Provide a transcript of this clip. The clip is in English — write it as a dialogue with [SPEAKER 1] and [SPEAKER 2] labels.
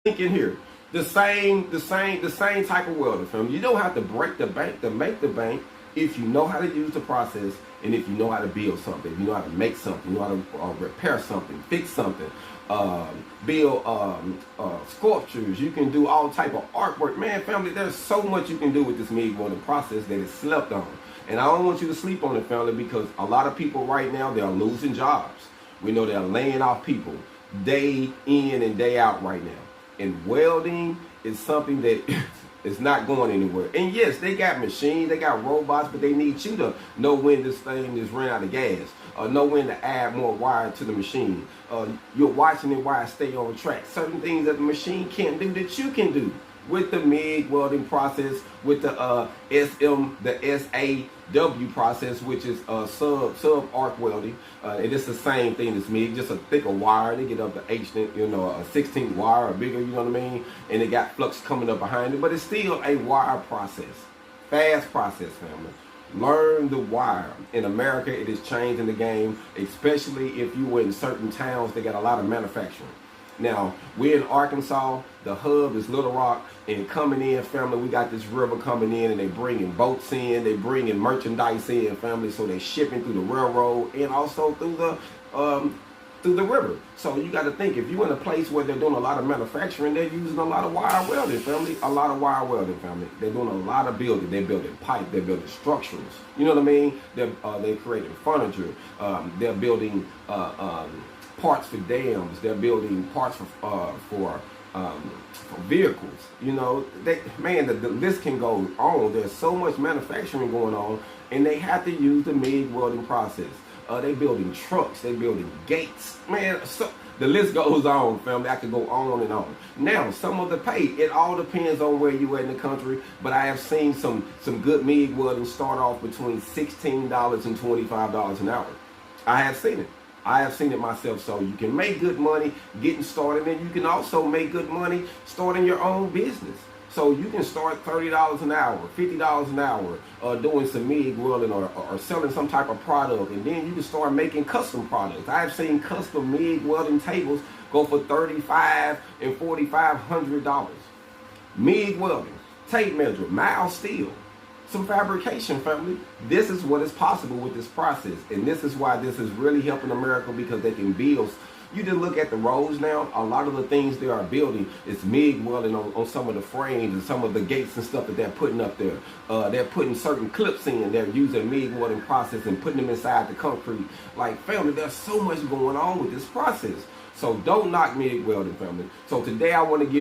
[SPEAKER 1] think in here. The same type of welder, fam. You don't have to break the bank to make the bank if you know how to use the process and if you know how to build something, if you know how to make something, you know how to repair something, fix something, build sculptures. You can do all type of artwork. Man, family, there's so much you can do with this MIG welding process that is slept on. And I don't want you to sleep on it, family, because a lot of people right now, they're losing jobs. We know they're laying off people day in and day out right now. And welding is something that is not going anywhere. And yes, they got machines, they got robots, but they need you to know when this thing is running out of gas, or know when to add more wire to the machine. You're watching it while it stay on track. Certain things that the machine can't do that you can do with the MIG welding process, with the SAW process, which is sub arc welding. And it's the same thing as MIG, just a thicker wire. They get up to a 16 wire or bigger, you know what I mean? And it got flux coming up behind it, but it's still a wire process. Fast process, family. Learn the wire. In America, it is changing the game, especially if you were in certain towns that got a lot of manufacturing. Now, we're in Arkansas, the hub is Little Rock, and coming in, family, we got this river coming in, and they bringing boats in, they bringing merchandise in, family, so they shipping through the railroad and also through the river. So you got to think, if you're in a place where they're doing a lot of manufacturing, they're using a lot of wire welding, family, a lot of wire welding, family. They're doing a lot of building. They're building pipe, they're building structures, you know what I mean? They're creating furniture, they're building parts for dams, they're building parts for vehicles. You know, the list can go on. There's so much manufacturing going on, and they have to use the MIG welding process. They building trucks, they building gates. Man, so the list goes on, family. I could go on and on. Now, some of the pay, it all depends on where you are in the country, but I have seen some good MIG welding start off between $16 and $25 an hour. I have seen it. I have seen it myself. So you can make good money getting started, and you can also make good money starting your own business. So you can start $30 an hour, $50 an hour, doing some MIG welding or selling some type of product, and then you can start making custom products. I've seen custom MIG welding tables go for $3,500 and $4,500. MIG welding, tape measure, mild steel, some fabrication, family. This is what is possible with this process, and this is why this is really helping America, because they can build. You just look at the roads now, a lot of the things they are building is MIG welding on some of the frames and some of the gates and stuff that they're putting up there. They're putting certain clips in, they're using MIG welding process and putting them inside the concrete. Like, family, there's so much going on with this process. So don't knock MIG welding, family. So today I want to give